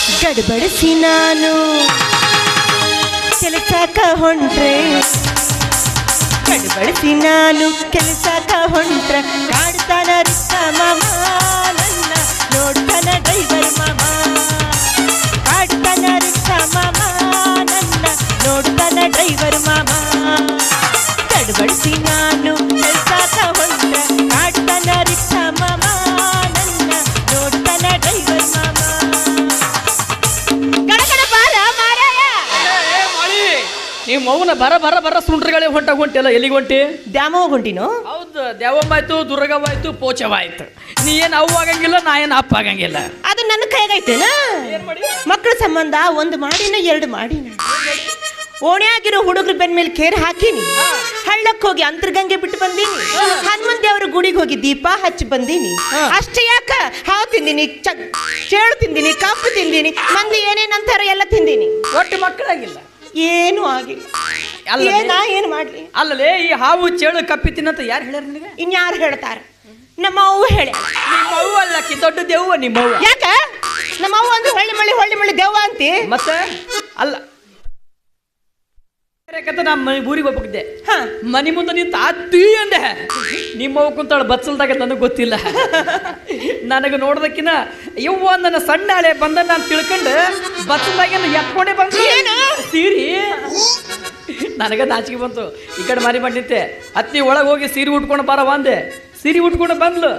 ಗಡಬಡಿಸಿ ನಾನು ಕೆಲಸಕ್ಕ ಹೊಂಟ್ರೆ ಗಡಬಡಿಸಿ ನಾನು ಕೆಲಸಕ್ಕ ಹೊಂಟ್ರೆ ಕಾಡ್ತಾನ ರಿಕ್ಷಾ ಮಾಮ ನನ್ನ ನೋಡ್ತಾನ ಡ್ರೈವರ್ ಮಾಮ ಕಾಡ್ತಾನ ರಿಕ್ಷಾ ಮಾಮ ನನ್ನ ನೋಡ್ತಾನ ಡ್ರೈವರ್ ಮಾಮ ಗಡಬಡಿಸಿ ನಾನು ಕೆಲಸಕ್ಕ ಹೊಂಟ್ರೆ ಕಾಡ್ತಾನ ರಿಕ್ಷಾ ಮಾಮ ನನ್ನ ನೋಡ್ತಾನ ಡ್ರೈವರ್ ಮಾಮ ನೀವು ಮೌನ ಬರ ಸುಂಡ್ರಗಳೇ ಹೊಂಟಿಲ್ಲ ಎಲ್ಲಿಗೆ ಹೊಂಟಿ ದ್ಯಾಮವ್ವ ಹೊಂಟಿನೋ ಹೌದು ದ್ಯಾವಮ್ಮ ಆಯ್ತು ದುರ್ಗವ್ವ ಆಯ್ತು ಪೋಚವ ಆಯ್ತು ನೀ ಏನು ಅವು ಆಗಂಗಿಲ್ಲ ನಾ ಏನು ಅಪ್ಪ ಆಗಂಗಿಲ್ಲ ಅದು ನನ್ನ ಕೈಗೈತೇನ ಮಕ್ಕಳ ಸಂಬಂಧ ಒಂದು ಮಾಡಿನ ಎರಡು ಮಾಡಿನ ಓಣ್ಯಾಗಿರೋ ಹುಡುಗರು ಬೆನ್ ಮೇಲೆ ಕೇರ್ ಹಾಕಿನಿ ಹಳ್ಳಕ್ಕೆ ಹೋಗಿ ಅಂತರ್ಗಂಗೆ ಬಿಟ್ಟು ಬಂದೀನಿ ಹನುಮನ್ ದೇವ್ರ ಗುಡಿಗೆ ಹೋಗಿ ದೀಪ ಹಚ್ಚಿ ಬಂದೀನಿ ಅಷ್ಟೇ ಯಾಕ ಹಾವು ತಿಂದಿನಿ ಚೇಳು ತಿಂದಿನಿ ಕಪ್ಪು ತಿಂದಿನಿ ಮಂದಿ ಏನೇನಂತಾರ ಎಲ್ಲ ತಿಂದಿನಿ ಒಟ್ಟು ಮಕ್ಕಳಾಗಿಲ್ಲ ಏನು ಆಗಿಲ್ಲ ನಾ ಏನು ಮಾಡ್ಲಿ ಅಲ್ಲಲೇ ಈ ಹಾವು ಚೇಳು ಕಪ್ಪಿ ತಿನ್ನಂತ ಯಾರು ಹೇಳ್ಯಾರ ನಿನಗೆ ಇನ್ಯಾರು ಹೇಳ್ತಾರ ನಮ್ಮ ಅವ್ವ ಹೇಳ ನಿಮ್ಮ ಅವ್ವ ಅಲ್ಲಕ್ಕಿ ದೊಡ್ಡ ದೆವ್ವ ನಿಮ್ಮ ಅವ್ವ ಯಾಕ ನಮ್ಮ ಅವ್ವ ಅಂದ್ರೆ ಹೊಳ್ಳಿ ಮಳ್ಳಿ ದೆವ್ವ ಅಂತಿ ಮತ್ತೆ ಅಲ್ಲ ನಮ್ಮ ಊರಿಗೆ ಹೋಗ್ಬಿದ್ದೆ ಮನಿ ಮುಂದೆ ನಿಂತ ಅತ್ತಿ ಅಂದೆ ನಿಮ್ಮವ್ ಕುಂತಾಳ ಬಚ್ಚಲ್ದಾಗ ನನಗೆ ಗೊತ್ತಿಲ್ಲ ನನಗೆ ನೋಡೋದಕ್ಕಿನ ಯವ್ವ ನನ್ನ ಸಣ್ಣ ಹಳೆ ಬಂದ ನಾನು ತಿಳ್ಕೊಂಡು ಬಚ್ಚಲ್ದಾಗ ಎತ್ಕೊಂಡೆ ಬಂದು ಸೀರಿ ನನಗೆ ನಾಚಿಕೆ ಬಂತು ಈ ಕಡೆ ಮಾರಿ ಮಾಡಿ ನಿಂತೆ ಅತ್ತಿ ಒಳಗೆ ಹೋಗಿ ಸೀರೆ ಉಟ್ಕೊಂಡು ಬಾರವ ಅಂದೆ ಸೀರೆ ಉಟ್ಕೊಂಡು ಬಂದ್ಲು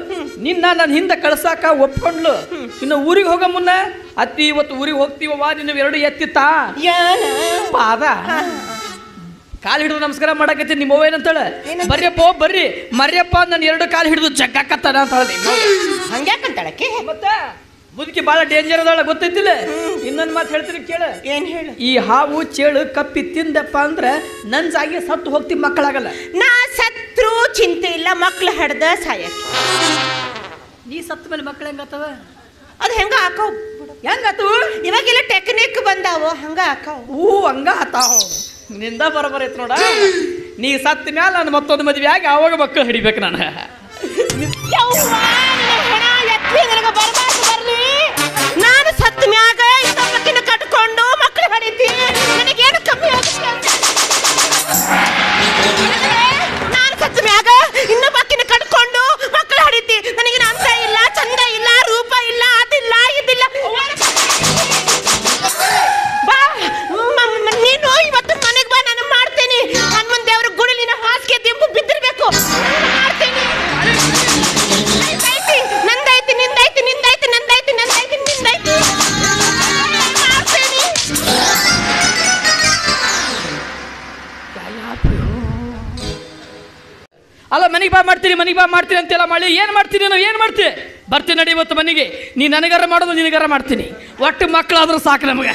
ನಿನ್ನ ನನ್ನ ಹಿಂದೆ ಕಳ್ಸಾಕ ಒಪ್ಕೊಂಡ್ಲು ಇನ್ನು ಊರಿಗೆ ಹೋಗೋ ಮುನ್ನ ಅತ್ತಿ ಇವತ್ತು ಊರಿಗೆ ಹೋಗ್ತೀವವ್ವ ನಿನ್ನ ಎರಡು ಎತ್ತಿತ್ತಾ ಪಾದ ಕಾಲು ಹಿಡಿದು ನಮಸ್ಕಾರ ಮಾಡಕತ್ತಿ ನಿಮ್ಮ ಏನಂತಾಳೆ ಬರ್ರಿಯಪ್ಪ ಬರ್ರಿ ಮರ್ಯಪ್ಪ ನನ್ನ ಎರಡು ಕಾಲು ಹಿಡಿದು ಜಗ್ಗಾಕತ್ತಾನ ಅಂತ ಹೇಳಿ ಹಂಗ್ಯಾಕಂತಾಳಕ್ಕೆ ಮತ್ತೆ ಮುದುಕಿ ಭಾಳ ಡೇಂಜರ್ ಅದಾಳ ಗೊತ್ತೈತಿಲ್ಲ ಇನ್ನೊಂದು ಮಾತು ಹೇಳ್ತೀನಿ ಕೇಳು ಏನ್ ಹೇಳು ಈ ಹಾವು ಚೇಳು ಕಪ್ಪಿ ತಿಂದಪ್ಪ ಅಂದ್ರೆ ನನ್ ಜಾಗಿ ಸತ್ತು ಹೋಗ್ತಿ ಮಕ್ಕಳಾಗಲ್ಲ ನಾ ಸತ್ರು ಚಿಂತೆ ಇಲ್ಲ ಮಕ್ಳು ಹಡ್ದ ಸಾಯಕ್ಕೆ ನೀ ಸತ್ತ ಮೇಲೆ ಮಕ್ಳು ಹೆಂಗಾತವ ಅದು ಹೆಂಗ ಹಾಕವ್ ಹೆಂಗಾತವು ಇವಾಗೆಲ್ಲ ಟೆಕ್ನಿಕ್ ಬಂದಾವ ಹಂಗ ಹಾಕವ್ ಹಂಗ ಆತಾವ ನಿಂದ ಬರಬರೈತ್ ನೋಡ ನೀ ಸತ್ತ ಮ್ಯಾಲ ನಾನು ಮತ್ತೊಂದು ಮದುವೆ ಆಗಿ ಆವಾಗ ಮಕ್ಕಳು ಹಿಡಿಬೇಕು ನಾನು ನಾನು ಸತ್ತ ಮ್ಯಾಗ ಇನ್ನೊಬ್ಬಕ್ಕಿನ ಕಟ್ಕೊಂಡು ಮಕ್ಕಳು ಹಡಿತೀನಿ ನನಗೇನು ಕಮ್ಮಿ ಆಗುತ್ತೆ ನಾನು ಸತ್ತ ಮ್ಯಾಗ ಇನ್ನೊಬ್ಬಕ್ಕಿನ ಕಟ್ಕೊಂಡು ಮಕ್ಕಳು ಹಡಿತಿ ನನಗೆ ಅಂದ ಇಲ್ಲ ಚಂದ ಇಲ್ಲ ರೂಪ ಇಲ್ಲ ಅದಿಲ್ಲ ಇದಿಲ್ಲ ಬಾ ನೀನು ಇವತ್ತು ಮನೆಗೆ ಬಾ ನಾನು ಮಾಡ್ತೇನೆ ಹನುಮನ್ ದೇವ್ರ ಗುಡಿಲಿನ ಹಾಸಿಗೆ ದಿಂಬು ಬಿದ್ದಿರ್ಬೇಕು ಮಾಡ್ತೇನೆ ನಂದೈತಿ ನಿಂದೈತಿ ನಿಂದೈತಿ ನಂದೈತಿ ನಂದೈತಿ ನಿಂದೈತಿ ಮಾಡ್ತೇನೆ ಅಲ್ಲ ಮನೆಗೆ ಬಾ ಮಾಡ್ತೀನಿ ಅಂತೆಲ್ಲ ಮಾಡಿ ಏನು ಮಾಡ್ತೀನಿ ನಾವು ಏನು ಮಾಡ್ತೀವಿ ಬರ್ತೀನಿ ನಡಿ ಇವತ್ತು ಮನೆಗೆ ನೀ ನನಗಾರ ಮಾಡೋದು ನಿನಗಾರ ಮಾಡ್ತೀನಿ ಒಟ್ಟು ಮಕ್ಕಳಾದ್ರೂ ಸಾಕು ನಮಗೆ